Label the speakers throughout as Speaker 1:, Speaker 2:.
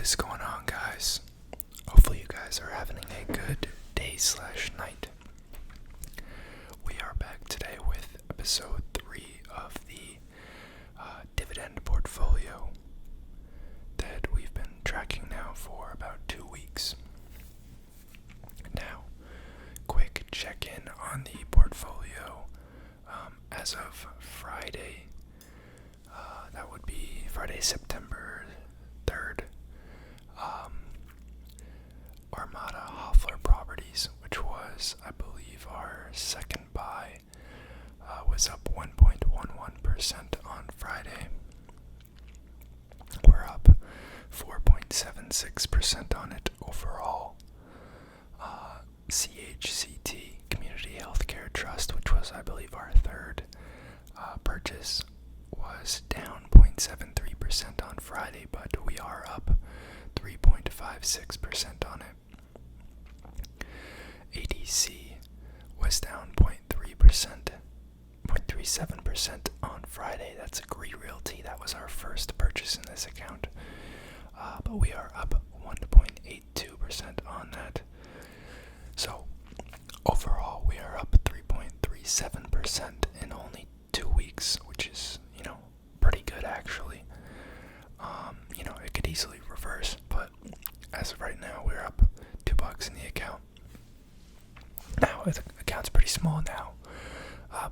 Speaker 1: is going on, guys? Hopefully you guys are having a good day/night. We are back today with episode 3 of the Dividend portfolio that we've been tracking now for about 2 weeks. Now, quick check-in on the portfolio as of Friday. That would be Friday, September 3rd. Armada Hoffler Properties, which was, I believe, our second buy, was up 1.11% on Friday. We're up 4.76% on it overall. CHCT, Community Healthcare Trust, which was, I believe, our third purchase, was down 0.73% on Friday, but we are up 3.56% on it. ADC was down 0.37% on Friday. That's Agree Realty. That was our first purchase in this account. But we are up 1.82% on that. So, overall, we are up 3.37% in only 2 weeks, which is, pretty good actually. It could easily reverse, but as of right now, we're up $2 in the account. Now, the account's pretty small now,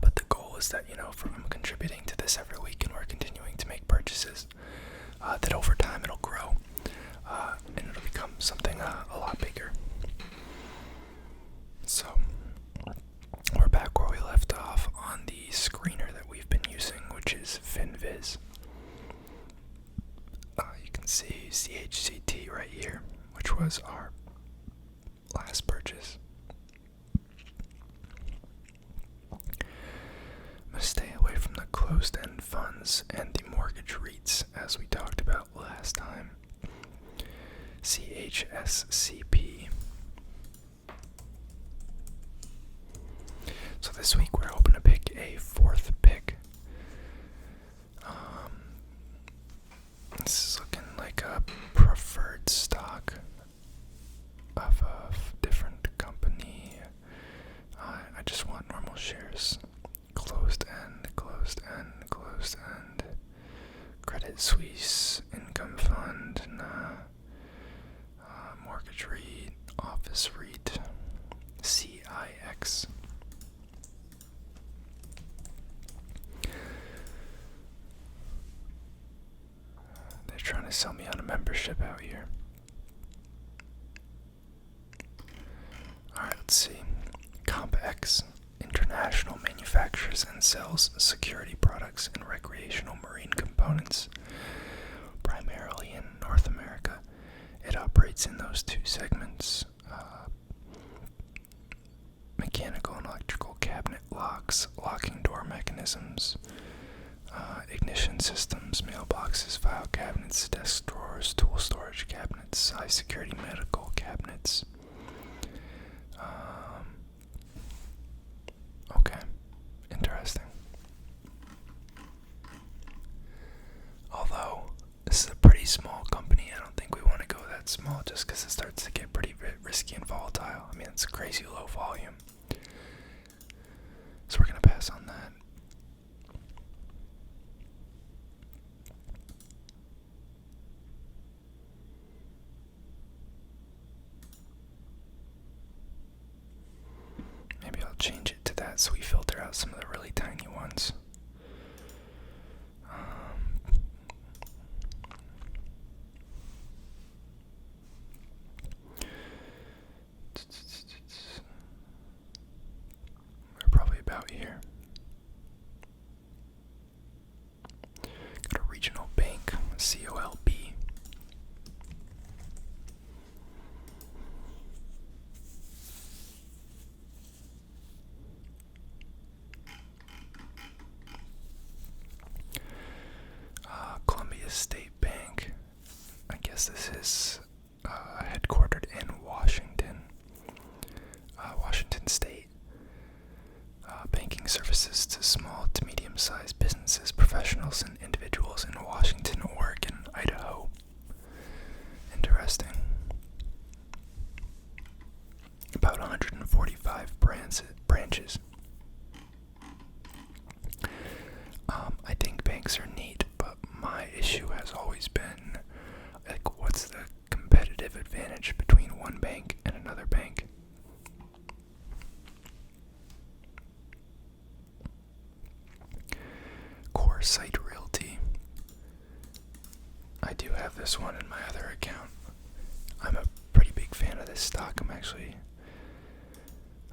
Speaker 1: but the goal is that, from contributing to this every week and we're continuing to make purchases, that over time it'll grow, and it'll become something a lot bigger. So, we're back where we left off on the screener that we've been using, which is FinViz. You can see CHCT right here, which was our last purchase. I'm going to stay away from the closed-end funds and the mortgage REITs, as we talked about last time. CHSCP. So this week we're hoping to pick a fourth pick. This is looking like a preferred stock of a different company. I just want normal shares. Closed end. Credit Suisse, Income Fund, Mortgage REIT, Office REIT, CIX. They're trying to sell me on a membership out here. Alright, let's see. CompX International manufactures and sells security products and recreational marine components, primarily in North America. It operates in those two segments: mechanical and electrical cabinet locks, locking door mechanisms, ignition systems, mailboxes, file cabinets, desk drawers, tool storage cabinets, high security medical cabinets. Okay, interesting. Although this is a pretty small company, I don't think we want to go that small just because it starts to get pretty risky and volatile. I mean, it's crazy low volume. So we're going to pass on that. Maybe I'll change it to that so we filter out some of the really tiny ones. We're probably about here. Got a regional bank, COLB. Columbia State Bank. I guess this is headquartered in Washington, Washington State. Banking services to small to medium-sized businesses, professionals, and individuals in Washington, Oregon, Idaho. Interesting. inches. I think banks are neat, but my issue has always been, like, what's the competitive advantage between one bank and another bank? Core Site Realty. I do have this one in my other account. I'm a pretty big fan of this stock. I'm actually,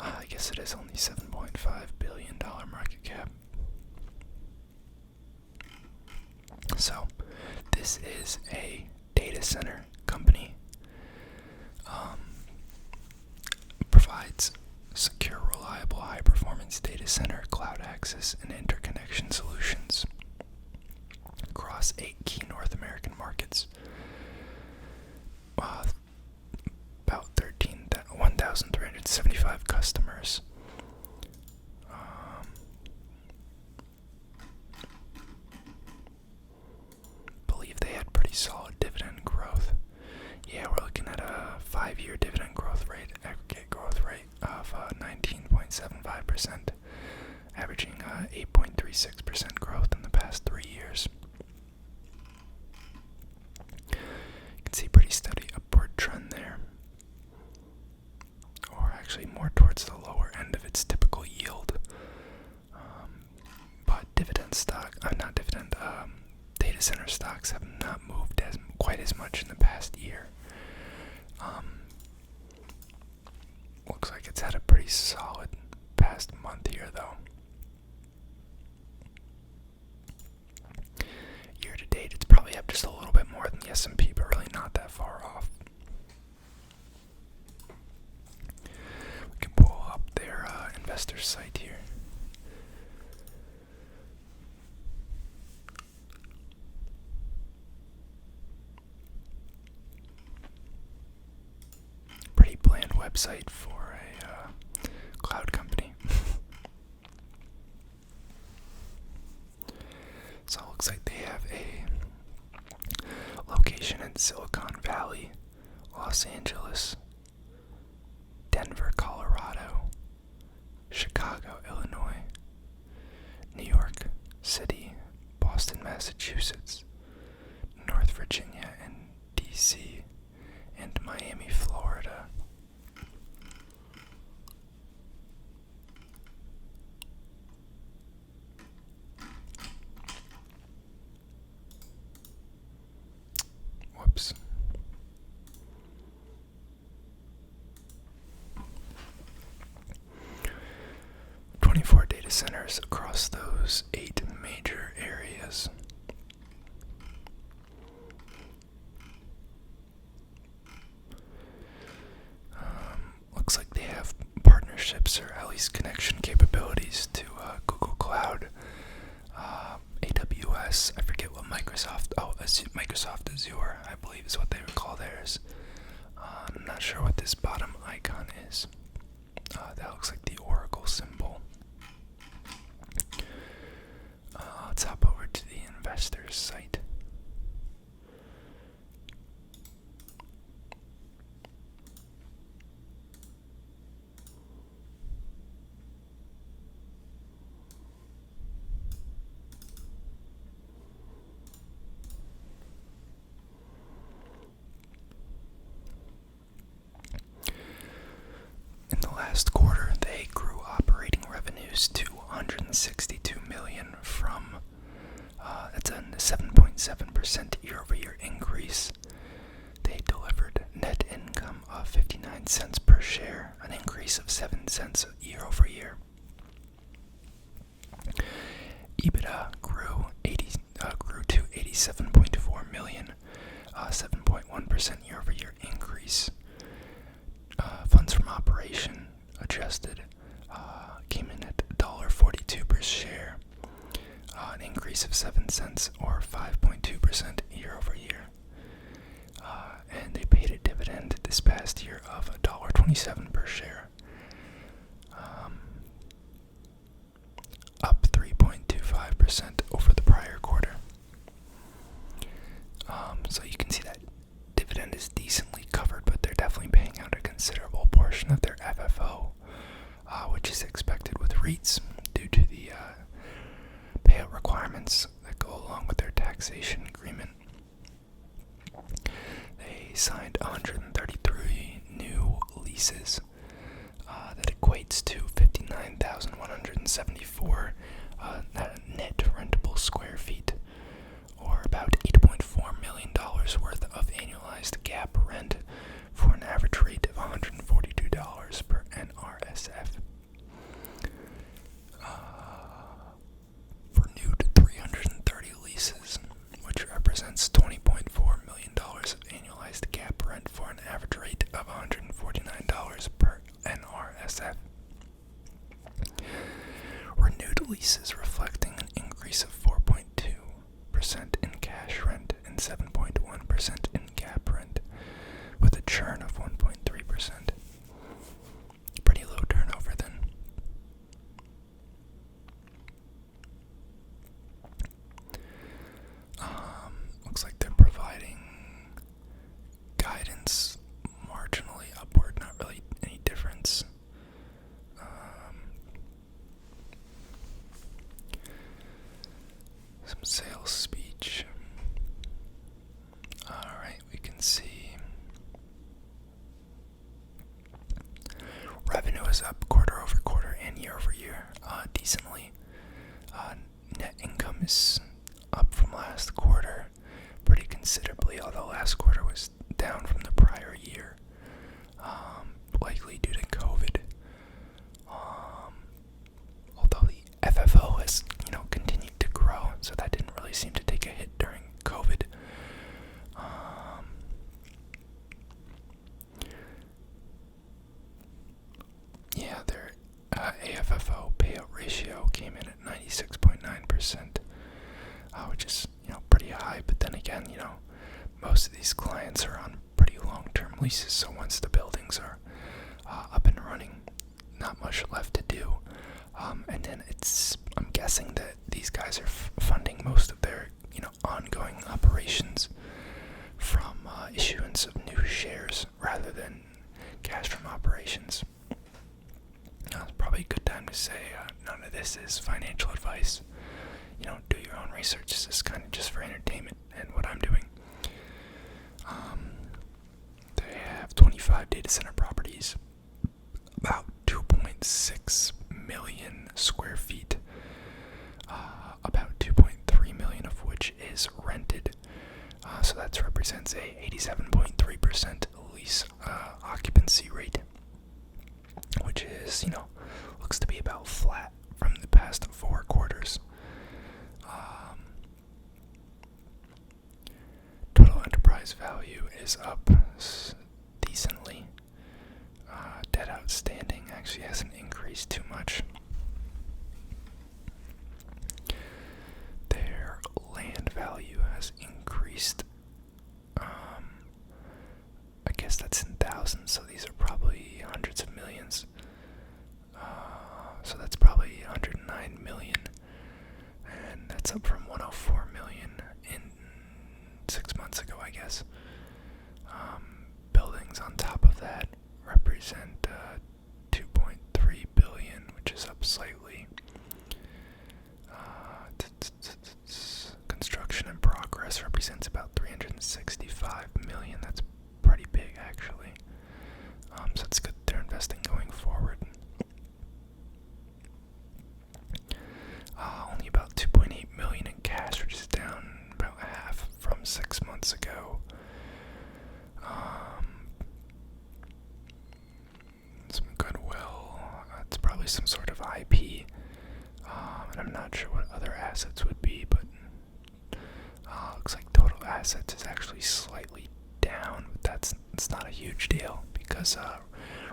Speaker 1: I guess it is only $7.5 billion market cap. So, this is a data center company. Provides secure, reliable, high-performance data center, cloud access, and interconnection solutions across 8 key North American markets. About 1,375 customers. Believe they had pretty solid dividend growth. Yeah, we're looking at a 5-year dividend growth rate, aggregate growth rate of 19.75%, averaging 8.36% growth in the past 3 years. You can see pretty steady upward trend there, or actually more towards the lower end of its typical yield. But data center stocks have not moved quite as much in the past year. Looks like it's had a pretty solid past month here, though. Year to date, it's probably up just a little bit more than the S&P, but really not that far off. We can pull up their investor site here. Pretty bland website for a cloud company. So it looks like they have a location in Silicon Valley, Los Angeles, Denver, Colorado, Chicago, Illinois, New York City, Boston, Massachusetts, North Virginia, and DC, and Miami, Florida. Whoops. "24 data centers across those 8 major areas. Looks like they have partnerships, or at least connection capabilities, to Google Cloud, AWS, I forget what Microsoft Azure, I believe is what they would call theirs. I'm not sure what this bottom icon is. That looks like the Oracle symbol. Let's hop over to the investors site. In the last quarter, they grew operating revenues to $162 million from, that's a 7.7% year-over-year increase. They delivered net income of 59 cents per share, an increase of 7 cents year-over-year. EBITDA grew to $87.4 million, 7.1% year-over-year increase. Funds from operation adjusted came in at $1.42 per share, an increase of 7 cents or 5.2% year-over-year. And they paid a dividend this past year of $1.27 per share, up 3.25% over the prior quarter. So you can see that dividend is decently covered, but they're definitely paying out a considerable portion of their FFO, which is expected REITs due to the payout requirements that go along with their taxation agreement. They signed 133 new leases. That equates to 59,174 net rentable square feet, or about $8.4 million worth of annualized GAAP rent for an average rate of $142 per NRSF. Renewed 330 leases, which represents $20.4 million of annualized GAAP rent for an average rate of $149 per NRSF. Renewed leases reflecting an increase of 4.2% in cash rent and 7.1% in GAAP rent, with a churn of 1.3%. Pretty low turnover then. Looks like they're providing guidance marginally upward, not really any difference. Some sales speech. Alright, we can see revenue is up quarter over quarter and year over year, decently. Net income is up from last quarter pretty considerably, although last quarter was down from the prior year, likely due to COVID. Although the FFO has, continued to grow, so that didn't really seem to take a hit during COVID. Their AFFO payout ratio came in at 96.9%, which is, pretty high. But then again, most of these clients are on pretty long-term leases, so once the buildings are up and running, not much left to do. And then I'm guessing that these guys are funding most of their, ongoing operations from issuance of new shares rather than cash from operations. It's probably a good time to say none of this is financial advice. Do your own research. This is kind of just for entertainment and what I'm doing. They have 25 data center properties, about 2.6 million square feet, about 2.3 million of which is rented. So that represents a 87.3% lease occupancy rate, which is, looks to be about flat from the past 4 quarters. Total enterprise value is up decently. Debt outstanding actually hasn't increased too much. Their land value has increased. I guess that's in thousands, so these are probably hundreds of millions. So that's probably 109 million, and that's up from 104 million in 6 months ago, I guess. Buildings on top of that represent 2.3 billion, which is up slightly. Construction in progress represents about 365 million. That's pretty big, actually. So it's good they're investing going forward. Only about 2.8 million in cash, which is down about half from 6 months ago. Some goodwill. It's probably some sort of IP. And I'm not sure what other assets would be, but looks like total assets is actually slightly down, but it's not a huge deal because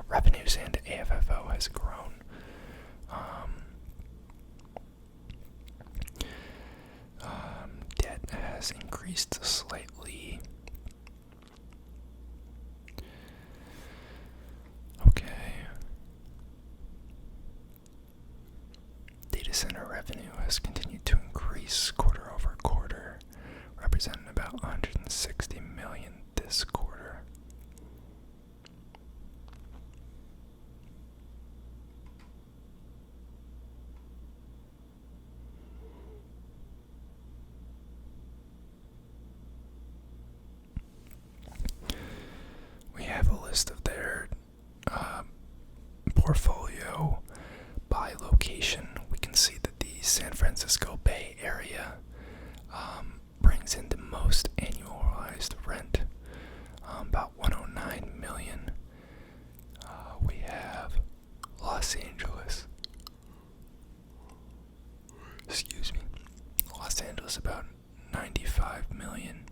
Speaker 1: revenues and AFFO has grown. Debt has increased slightly. Okay. Data center revenue has continued to increase quarter over quarter, representing about 160 million this quarter. portfolio by location, we can see that the San Francisco Bay Area brings in the most annualized rent, about $109 million. We have Los Angeles. Los Angeles about $95 million.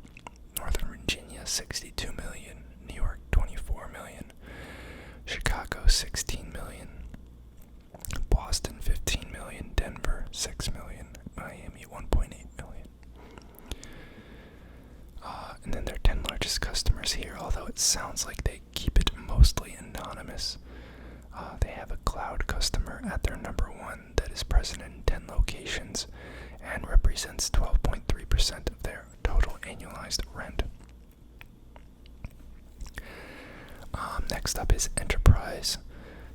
Speaker 1: Northern Virginia $62 million. New York $24 million. Chicago $16 million. Boston $15 million. Denver $6 million. Miami $1.8 million. And then their 10 largest customers here, although it sounds like they keep it mostly anonymous. They have a cloud customer at their number one that is present in 10 locations and represents 12.3% of their total annualized rent. Next up is Enterprise,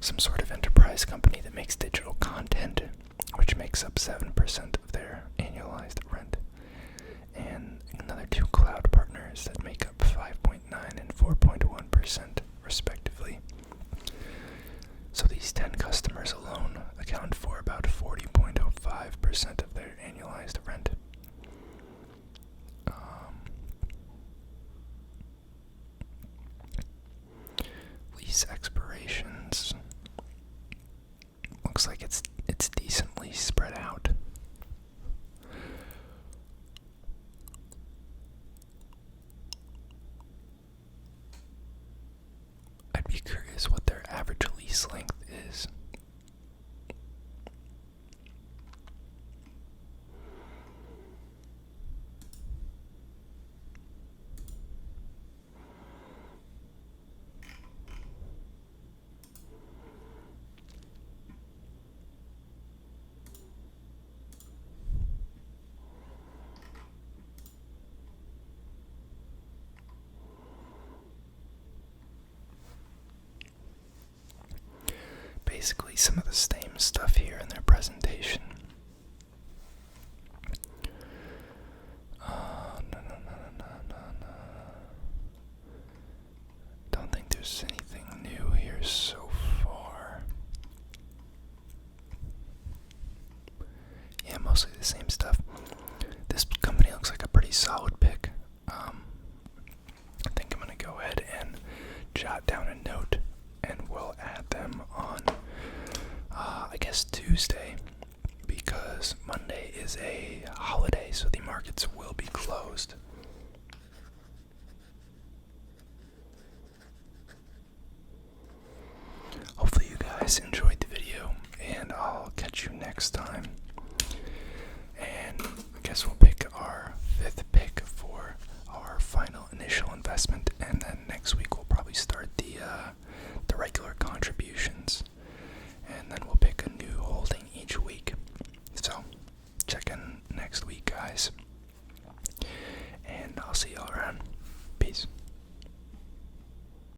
Speaker 1: some sort of enterprise company that makes digital content, which makes up 7% of their annualized rent. And another two cloud partners that make up 5.9 and 4.1% respectively. So these 10 customers alone account for about 40.05% of their annualized rent. Lease expirations. Looks like it's decently spread out. I'd be curious what their average lease length is. Basically some of the same stuff here in their presentation. Don't think there's anything new here so far. Yeah, mostly the same stuff. This company looks like a pretty solid pick. I think I'm going to go ahead and jot down a note and we'll add them on I guess Tuesday, because Monday is a holiday, so the markets will be closed. Hopefully you guys enjoyed the video, and I'll catch you next time. And I guess we'll pick our 5th pick for our final initial investment, and then next week we'll probably start the regular contributions.